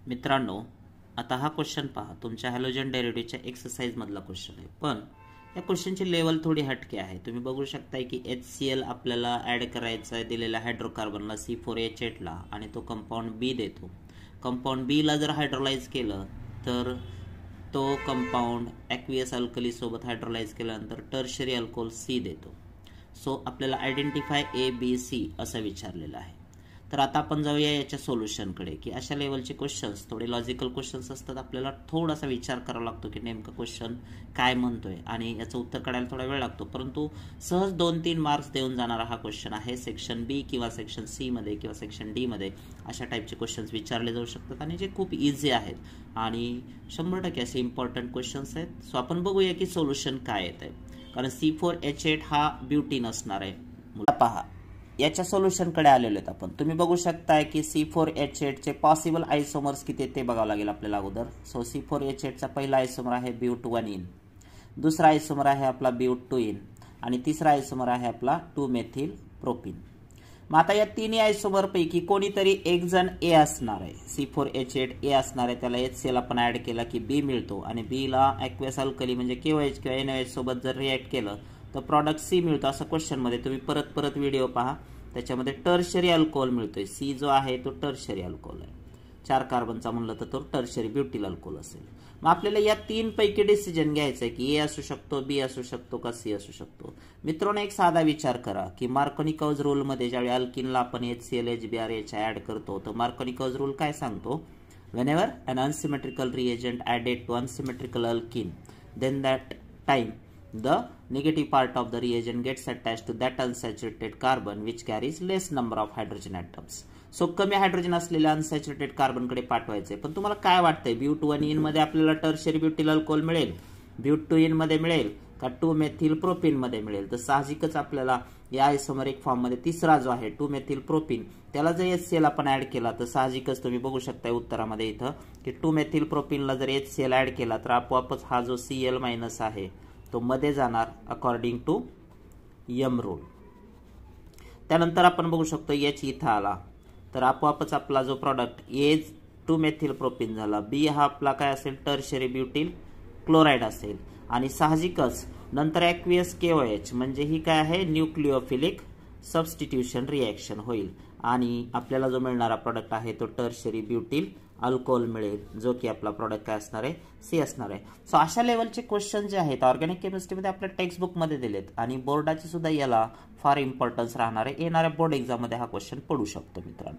मित्रांनो, आता हा क्वेश्चन पहा. तुमच्या हॅलोजन डेरिव्हेटिव्हच्या एक्सरसाइज मधला क्वेश्चन आहे, पण या क्वेश्चनची लेवल थोडी हटके आहे. तुम्ही बघू शकताय की HCl आपल्याला ऍड करायचा आहे दिलेल्या हायड्रोकार्बनला C4H8 ला, आणि तो कंपाऊंड बी देतो. कंपाऊंड बी ला जर हायड्रोलाइज केलं तर तो कंपाऊंड ॲक्वियस अल्कली सोबत हायड्रोलाइज केल्यानंतर टर्शरी अल्कोहोल C देतो. सो आपल्याला आयडेंटिफाय ABC असं विचारलेलं आहे. तर आता आपण जाऊया याच्या सोल्युशनकडे, की अशा लेवलचे क्वेश्चन्स थोडे लॉजिकल क्वेश्चन्स असतात. आपल्याला थोडासा विचार करावा लागतो की नेमका क्वेश्चन काय म्हणतोय, आणि याचं उत्तर काढायला थोडा वेळ लागतो. परंतु सहज 2-3 मार्क्स देऊन जाणारा हा क्वेश्चन आहे. सेक्शन बी किंवा सेक्शन सी मध्ये किंवा सेक्शन डी मध्ये अशा टाईपचे क्वेश्चन्स विचारले जाऊ शकतात, आणि जे खूप इझी आहेत आणि 100% असे इम्पॉर्टंट क्वेश्चन्स आहेत. सो आपण बघूया की सोल्युशन काय येत आहे. कारण C4H8 हा ब्युटीन असणार आहे. पहा, याच्या सोल्युशनकडे आलेलो आहेत आपण. तुम्ही बघू शकताय की C4H8 चे पॉसिबल आयसोमर्स किती ते बघावं लागेल आपल्याला अगोदर. सो C4H8 चा पहिला आयसोमर आहे ब्यूट1इन, दुसरा आयसोमर आहे आपला ब्यूट2इन, आणि तिसरा आयसोमर आहे आपला 2-मेथिल प्रोपीन. मग आता या तिन्ही आयसोमर पैकी कोणीतरी एक जण ए असणार आहे. C4H8 ए असणार आहे. त्याला HCl आपण ऍड केला की बी मिळतो, आणि बी ला ॲक्वियस अल्कली म्हणजे KOH किंवा NOH सोबत जर रिॲक्ट केलं तर प्रॉडक्ट सी मिळतो. असं क्वेश्चन मध्ये तुम्ही परत व्हिडिओ पहा, त्याच्यामध्ये टर्शरी अल्कोहोल मिळतोय. सी जो आहे तो टर्शरी अल्कोहोल आहे. 4 कार्बनचा म्हणलं तर तो टर्शरी ब्युटिल अल्कोहोल असेल. मग आपल्याला या 3 पैकी डिसिजन घ्यायचं आहे की ए असू शकतो, बी असू शकतो का सी असू शकतो. मित्रांनो, एक साधा विचार करा की मार्कोनिकॉज रूल मध्ये ज्यावेळी अल्किनला आपण HCl HBrH ऍड करतो तर मार्कोनिकॉज रूल काय सांगतो? whenever an unsymmetrical reagent added to unsymmetrical alkene, then that time the negative part of the reagent gets attached to that unsaturated carbon which carries less number of hydrogen atoms. So कमी hydrogen असलेल्या unsaturated कार्बनकडे पाठवायचे. पण तुम्हाला काय वाटतंय, ब्यूट1इन मध्ये आपल्याला tertiary ब्युटिल alcohol मिळेल, ब्यूट2इन मध्ये मिळेल का 2-मेथिल प्रोपीन मध्ये मिळेल? तर साहजिकच आपल्याला या आयसोमरिक फॉर्म मध्ये तिसरा जो आहे 2-मेथिल प्रोपीन, त्याला जर HCl आपण ऍड केला तर साहजिकच तुम्ही बघू शकता उत्तरामध्ये इथं की 2-मेथिल प्रोपीनला जर HCl ऍड केला तर आपोआपच हा जो Cl- आहे तो मध्ये जाणार अकॉर्डिंग टू यम रूल. त्यानंतर आपण बघू शकतो H इथं आला तर आपोआपच आपला जो प्रॉडक्ट ए 2-मेथिल प्रोपीन झाला, बी हा आपला काय असेल टर्शरी ब्युटिल क्लोराइड असेल, आणि साहजिकच नंतर ॲक्वियस KOH म्हणजे ही काय आहे न्यूक्लिओफिलिक सबस्टिट्यूशन रिॲक्शन होईल, आणि आपल्याला जो मिळणारा प्रॉडक्ट आहे तो टर्शरी ब्युटिल अल्कोहोल मिळेल, जो की आपला प्रॉडक्ट काय असणार आहे, सी असणार आहे. सो अशा लेवलचे क्वेश्चन जे आहेत ऑर्गॅनिक केमिस्ट्रीमध्ये आपल्या टेक्स्टबुक मध्ये दिलेत, आणि बोर्डाची सुद्धा याला फार इम्पॉर्टन्स राहणार आहे. येणाऱ्या बोर्ड एक्झाम मध्ये हा क्वेश्चन पडू शकतो मित्रांनो.